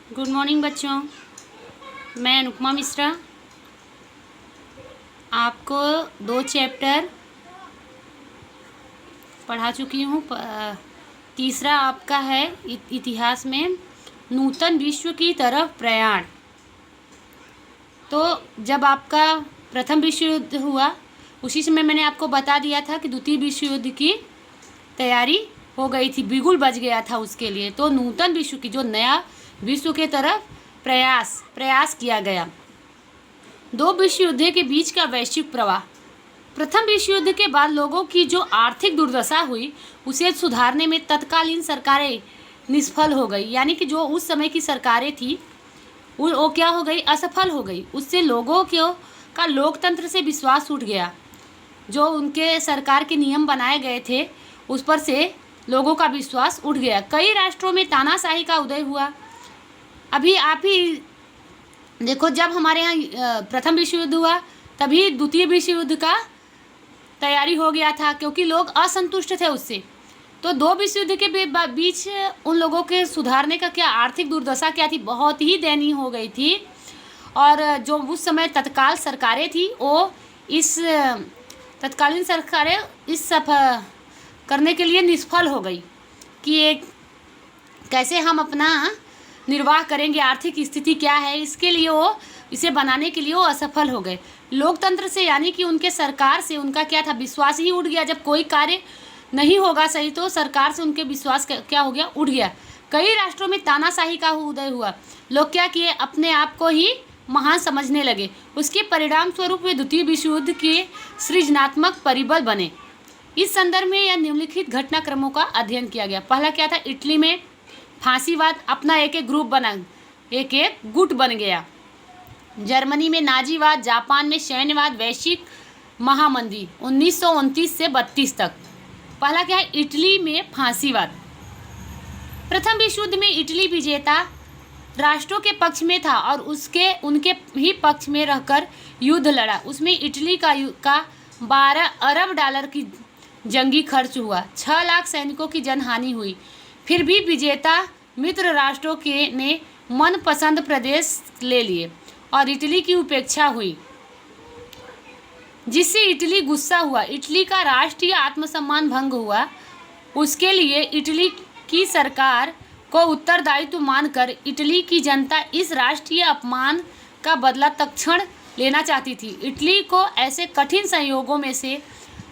Good morning बच्चों। मैं अनुपमा मिश्रा आपको 2 चैप्टर पढ़ा चुकी हूँ। तीसरा आपका है इतिहास में नूतन विश्व की तरफ प्रयाण। तो जब आपका प्रथम विश्व युद्ध हुआ उसी समय मैंने आपको बता दिया था कि द्वितीय विश्व युद्ध की तैयारी हो गई थी, बिगुल बज गया था उसके लिए। तो नूतन विश्व की जो नया विश्व के तरफ प्रयास किया गया। 2 विश्व युद्ध के बीच का वैश्विक प्रवाह। प्रथम विश्व युद्ध के बाद लोगों की जो आर्थिक दुर्दशा हुई उसे सुधारने में तत्कालीन सरकारें निष्फल हो गई, यानी कि जो उस समय की सरकारें थी वो क्या हो गई, असफल हो गई। उससे लोगों का लोकतंत्र से विश्वास उठ गया। जो उनके सरकार के नियम बनाए गए थे उस पर से लोगों का विश्वास उठ गया। कई राष्ट्रों में तानाशाही का उदय हुआ। अभी आप ही देखो, जब हमारे यहाँ प्रथम विश्व युद्ध हुआ तभी द्वितीय विश्व युद्ध का तैयारी हो गया था, क्योंकि लोग असंतुष्ट थे उससे। तो 2 विश्व युद्ध के बीच उन लोगों के सुधारने का क्या आर्थिक दुर्दशा क्या थी, बहुत ही दयनीय हो गई थी। और जो उस समय तत्काल सरकारें थी वो तत्कालीन सरकारें इस सब करने के लिए निष्फल हो गई कि एक कैसे हम अपना निर्वाह करेंगे, आर्थिक स्थिति क्या है, इसके लिए वो इसे बनाने के लिए वो असफल हो गए। लोकतंत्र से यानी कि उनके सरकार से उनका क्या था, विश्वास ही उठ गया। जब कोई कार्य नहीं होगा सही तो सरकार से उनके विश्वास क्या हो गया, उठ गया। कई राष्ट्रों में तानाशाही का उदय हुआ। लोग क्या किए, अपने आप को ही महान समझने लगे। उसके परिणाम स्वरूप वे द्वितीय विश्व युद्ध के सृजनात्मक परिबल बने। इस संदर्भ में यह निम्नलिखित घटनाक्रमों का अध्ययन किया गया। पहला क्या था, इटली में फांसीवाद अपना एक ग्रुप बना, एक गुट बन गया। जर्मनी में नाजीवाद, जापान में सैन्यवाद, वैश्विक महामंदी 1929 से 32 तक। पहला क्या है, इटली में फांसीवाद। प्रथम विश्व युद्ध में इटली विजेता राष्ट्रों के पक्ष में था और उनके ही पक्ष में रहकर युद्ध लड़ा। उसमें इटली का 12 अरब डॉलर की जंगी खर्च हुआ, 6 लाख सैनिकों की जनहानि हुई। फिर भी विजेता मित्र राष्ट्रों के ने मनपसंद प्रदेश ले लिए और इटली की उपेक्षा हुई, जिससे इटली गुस्सा हुआ। इटली का राष्ट्रीय आत्मसम्मान भंग हुआ। उसके लिए इटली की सरकार को उत्तरदायित्व मानकर इटली की जनता इस राष्ट्रीय अपमान का बदला तत्क्षण लेना चाहती थी। इटली को ऐसे कठिन संयोगों में से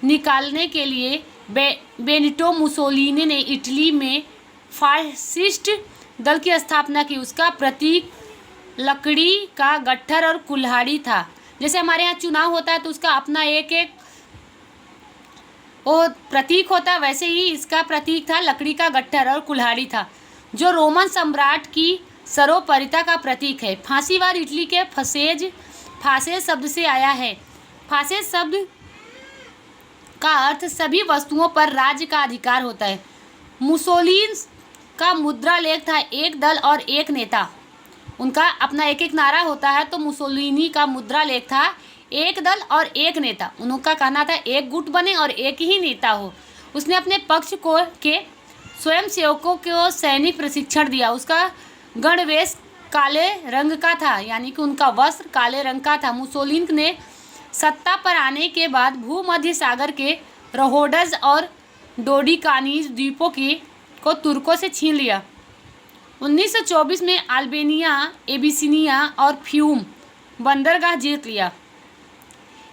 निकालने के लिए बेनिटो मुसोलिनी ने इटली में फासिस्ट दल की स्थापना की। उसका प्रतीक लकड़ी का गट्ठर और कुल्हाड़ी था। जैसे हमारे यहाँ चुनाव होता है तो उसका अपना एक वो प्रतीक होता है, वैसे ही इसका प्रतीक था लकड़ी का गट्ठर और कुल्हाड़ी था, जो रोमन सम्राट की सर्वोपरिता का प्रतीक है। फांसीवाद इटली के फासेज शब्द से आया है। फासेज शब्द का अर्थ सभी वस्तुओं पर राज्य का अधिकार होता है। मुसोलिनी का मुद्रा लेख था एक दल और एक नेता। उनका अपना एक नारा होता है। तो मुसोलिनी का मुद्रा लेख था एक दल और एक नेता। उनका कहना था एक गुट बने और एक ही नेता हो। उसने अपने पक्ष के स्वयं सेवकों को सैनिक प्रशिक्षण दिया। उसका गणवेश काले रंग का था, यानी कि उनका वस्त्र काले रंग का था। मुसोलिनी ने सत्ता पर आने के बाद भूमध्य सागर के रोहोडस और डोडिकानीज द्वीपों को तुर्कों से छीन लिया। 1924 में अल्बानिया, एबिसिनिया और फ्यूम बंदरगाह जीत लिया।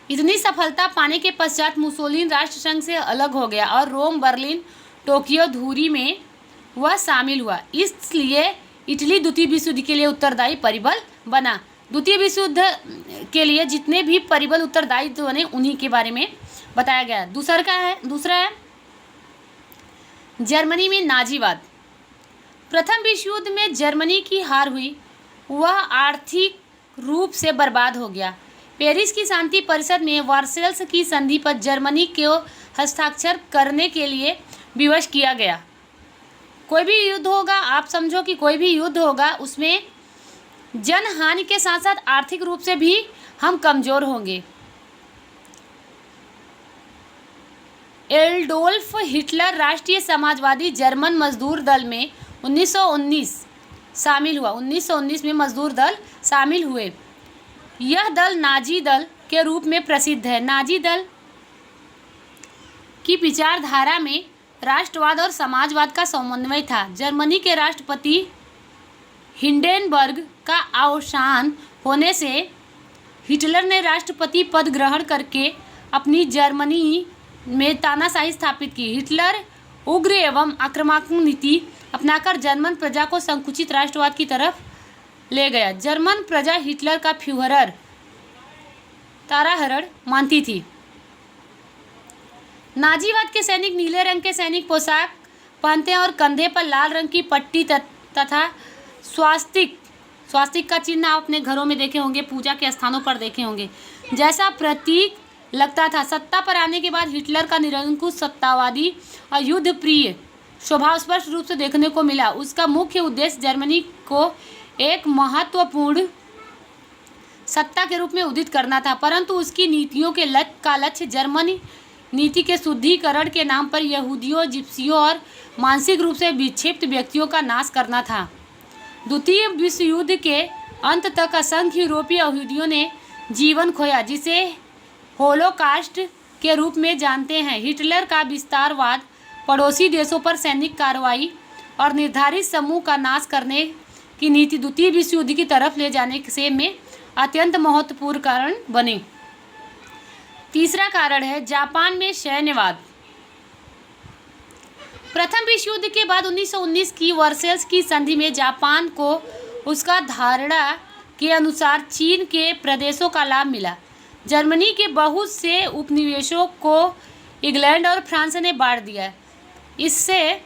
इतनी सफलता पाने के पश्चात मुसोलिनी राष्ट्रसंघ से अलग हो गया और रोम, बर्लिन, टोक्यो, धुरी में वह शामिल हुआ। इसलिए इटली द्वितीय विश्व युद्ध के लिए उत्तरदायी परिबल बना। द्वितीय विश्व युद्ध के लिए जितने भी परिबल उत्तरदायी बने उन्हीं के बारे में बताया गया। दूसरा है जर्मनी में नाजीवाद। प्रथम विश्व युद्ध में जर्मनी की हार हुई। वह आर्थिक रूप से बर्बाद हो गया। पेरिस की शांति परिषद में वर्सेल्स की संधि पर जर्मनी को हस्ताक्षर करने के लिए विवश किया गया। कोई भी युद्ध होगा, आप समझो कि कोई भी युद्ध होगा, उसमें जनहानि के साथ साथ आर्थिक रूप से भी हम कमज़ोर होंगे। एडोल्फ हिटलर राष्ट्रीय समाजवादी जर्मन मजदूर दल में 1919 शामिल हुआ। 1919 में मजदूर दल शामिल हुए। यह दल नाजी दल के रूप में प्रसिद्ध है। नाजी दल की विचारधारा में राष्ट्रवाद और समाजवाद का समन्वय था। जर्मनी के राष्ट्रपति हिंडेनबर्ग का अवसान होने से हिटलर ने राष्ट्रपति पद ग्रहण करके अपनी जर्मनी में तानाशाही स्थापित की। हिटलर उग्र एवं आक्रामक नीति अपनाकर जर्मन प्रजा को संकुचित राष्ट्रवाद की तरफ ले गया। जर्मन प्रजा हिटलर का फ्यूहरर ताराहरण मानती थी। नाजीवाद के सैनिक नीले रंग के सैनिक पोशाक पहनते हैं और कंधे पर लाल रंग की पट्टी तथा स्वास्तिक का चिन्ह आप अपने घरों में देखे होंगे, पूजा के स्थानों पर देखे होंगे, जैसा प्रतीक लगता था। सत्ता पर आने के बाद हिटलर का निरंकुश सत्तावादी और युद्ध प्रिय स्वभाव स्पष्ट रूप से देखने को मिला। उसका मुख्य उद्देश्य जर्मनी को एक महत्वपूर्ण सत्ता के रूप में उदित करना था, परंतु उसकी नीतियों के लक्ष्य जर्मनी नीति के शुद्धिकरण के नाम पर यहूदियों, जिप्सियों और मानसिक रूप से विक्षिप्त व्यक्तियों का नाश करना था। द्वितीय विश्व युद्ध के अंत तक असंख्य यूरोपीय यहूदियों ने जीवन खोया, जिसे होलोकास्ट के रूप में जानते हैं। हिटलर का विस्तारवाद पड़ोसी देशों पर सैनिक कार्रवाई और निर्धारित समूह का नाश करने की नीति द्वितीय विश्व युद्ध की तरफ ले जाने से में अत्यंत महत्वपूर्ण कारण बने। तीसरा कारण है जापान में सैन्यवाद। प्रथम विश्व युद्ध के बाद 1919 की वर्सेल्स की संधि में जापान को उसका धारणा के अनुसार चीन के प्रदेशों का लाभ मिला। जर्मनी के बहुत से उपनिवेशों को इंग्लैंड और फ्रांस ने बांट दिया। इससे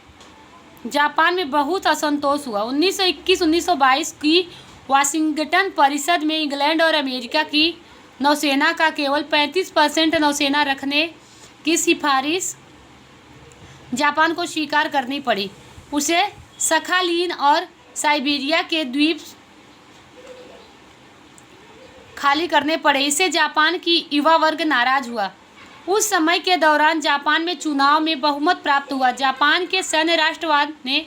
जापान में बहुत असंतोष हुआ। 1921-1922 की वाशिंगटन परिषद में इंग्लैंड और अमेरिका की नौसेना का केवल 35% नौसेना रखने की सिफारिश जापान को स्वीकार करनी पड़ी। उसे सखालिन और साइबेरिया के द्वीप खाली करने पड़े। इससे जापान की युवा वर्ग नाराज हुआ। उस समय के दौरान जापान में चुनाव में बहुमत प्राप्त हुआ। जापान के सैन्य राष्ट्रवाद ने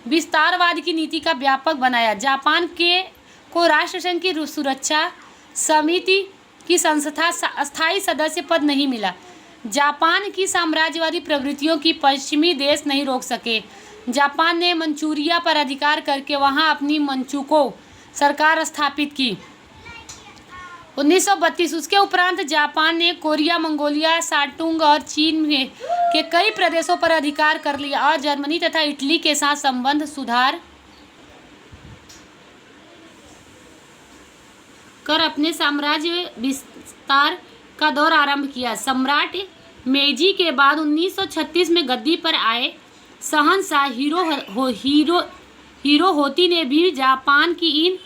विस्तारवाद की नीति का व्यापक बनाया। जापान को राष्ट्रसंघ की सुरक्षा समिति की संस्था अस्थायी सदस्य पद नहीं मिला। जापान की साम्राज्यवादी प्रवृत्तियों की पश्चिमी देश नहीं रोक सके। जापान ने मंचूरिया पर अधिकार करके वहां अपनी मंचूको सरकार स्थापित की। 1932 उसके उपरांत जापान ने कोरिया, मंगोलिया, शांगटुंग और चीन के कई प्रदेशों पर अधिकार कर लिया और जर्मनी तथा इटली के साथ संबंध सुधार कर अपने साम्राज्य विस्तार का दौर आरंभ किया। सम्राट मेजी के बाद 1936 में गद्दी पर आए शहंशाह हिरोहोती ने भी जापान की इन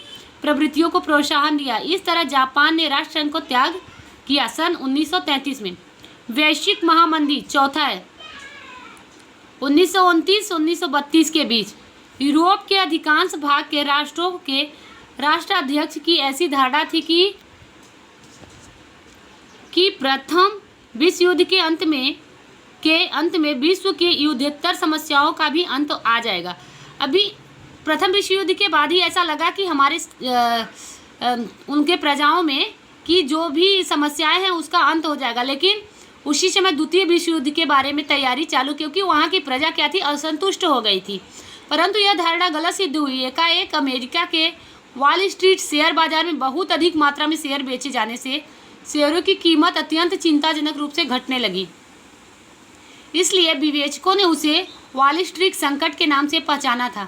प्रवृत्तियों को प्रोत्साहन दिया। इस तरह जापान ने राष्ट्रसंघ को त्याग किया। सन 1933 में वैश्विक महामंदी चौथा है। 1929-1932 के बीच यूरोप के अधिकांश भाग के राष्ट्रों के राष्ट्राध्यक्ष की ऐसी धारणा थी कि प्रथम विश्व युद्ध के अंत में विश्व के युद्धोत्तर समस्याओं का भी अंत आ जाएगा। अभी प्रथम विश्व युद्ध के बाद ही ऐसा लगा कि हमारे उनके प्रजाओं में कि जो भी समस्याएं हैं उसका अंत हो जाएगा, लेकिन उसी समय द्वितीय विश्व युद्ध के बारे में तैयारी चालू, क्योंकि वहाँ की प्रजा क्या थी, असंतुष्ट हो गई थी। परंतु यह धारणा गलत सिद्ध हुई। एकाएक अमेरिका के वॉल स्ट्रीट शेयर बाजार में बहुत अधिक मात्रा में शेयर बेचे जाने से शेयरों की कीमत अत्यंत चिंताजनक रूप से घटने लगी। इसलिए विवेचकों ने उसे वॉल स्ट्रीट संकट के नाम से पहचाना था।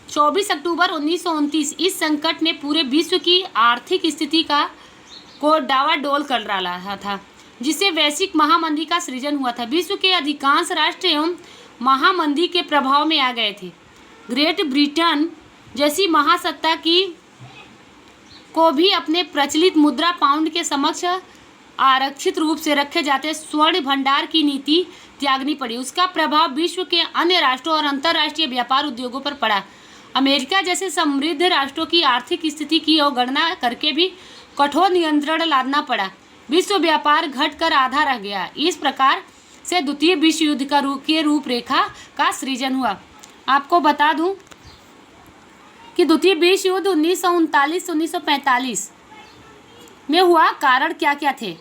24 अक्टूबर 1929 इस संकट ने पूरे विश्व की आर्थिक स्थिति को डावाडोल कर डाला था, जिससे वैश्विक महामंदी का सृजन हुआ था। विश्व के अधिकांश राष्ट्र एवं महामंदी के प्रभाव में आ गए थे। ग्रेट ब्रिटेन जैसी महासत्ता को भी अपने प्रचलित मुद्रा पाउंड के समक्ष आरक्षित रूप से रखे जाते स्वर्ण भंडार की नीति त्यागनी पड़ी। उसका प्रभाव विश्व के अन्य राष्ट्रों और अंतर्राष्ट्रीय व्यापार उद्योगों पर पड़ा। अमेरिका जैसे समृद्ध राष्ट्रों की आर्थिक स्थिति की अवगणना करके भी कठोर नियंत्रण लादना पड़ा। विश्व व्यापार घटकर आधा रह गया। इस प्रकार से द्वितीय विश्व युद्ध की रूपरेखा का सृजन हुआ। आपको बता दूं कि कि द्वितीय विश्व युद्ध 1939-1945 में हुआ, कारण क्या क्या थे।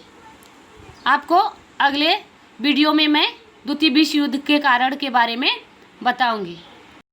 आपको अगले वीडियो में मैं द्वितीय विश्व युद्ध के कारण के बारे में बताऊंगी।